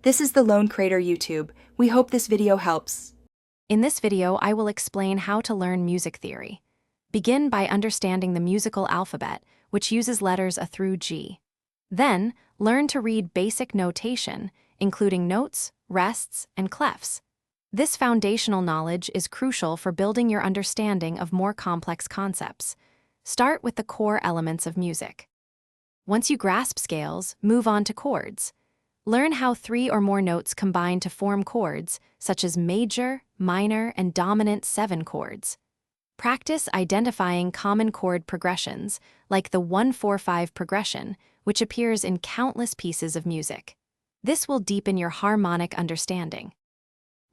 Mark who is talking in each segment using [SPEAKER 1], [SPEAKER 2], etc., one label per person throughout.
[SPEAKER 1] This is the Lone Crater YouTube. We hope this video helps.
[SPEAKER 2] In this video, I will explain how to learn music theory. Begin by understanding the musical alphabet, which uses letters A through G. Then, learn to read basic notation, including notes, rests, and clefs. This foundational knowledge is crucial for building your understanding of more complex concepts. Start with the core elements of music. Once you grasp scales, move on to chords. Learn how 3 or more notes combine to form chords, such as major, minor, and dominant 7 chords. Practice identifying common chord progressions, like the 1-4-5 progression, which appears in countless pieces of music. This will deepen your harmonic understanding.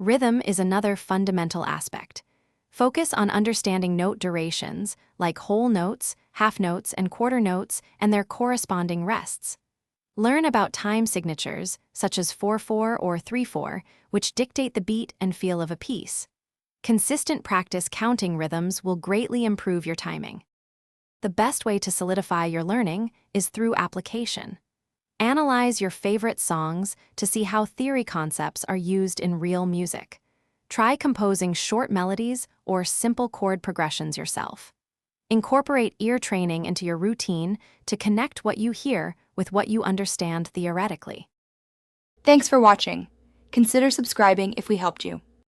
[SPEAKER 2] Rhythm is another fundamental aspect. Focus on understanding note durations, like whole notes, half notes, and quarter notes, and their corresponding rests. Learn about time signatures, such as 4-4 or 3-4, which dictate the beat and feel of a piece. Consistent practice counting rhythms will greatly improve your timing. The best way to solidify your learning is through application. Analyze your favorite songs to see how theory concepts are used in real music. Try composing short melodies or simple chord progressions yourself. Incorporate ear training into your routine to connect what you hear with what you understand theoretically.
[SPEAKER 1] Thanks for watching. Consider subscribing if we helped you.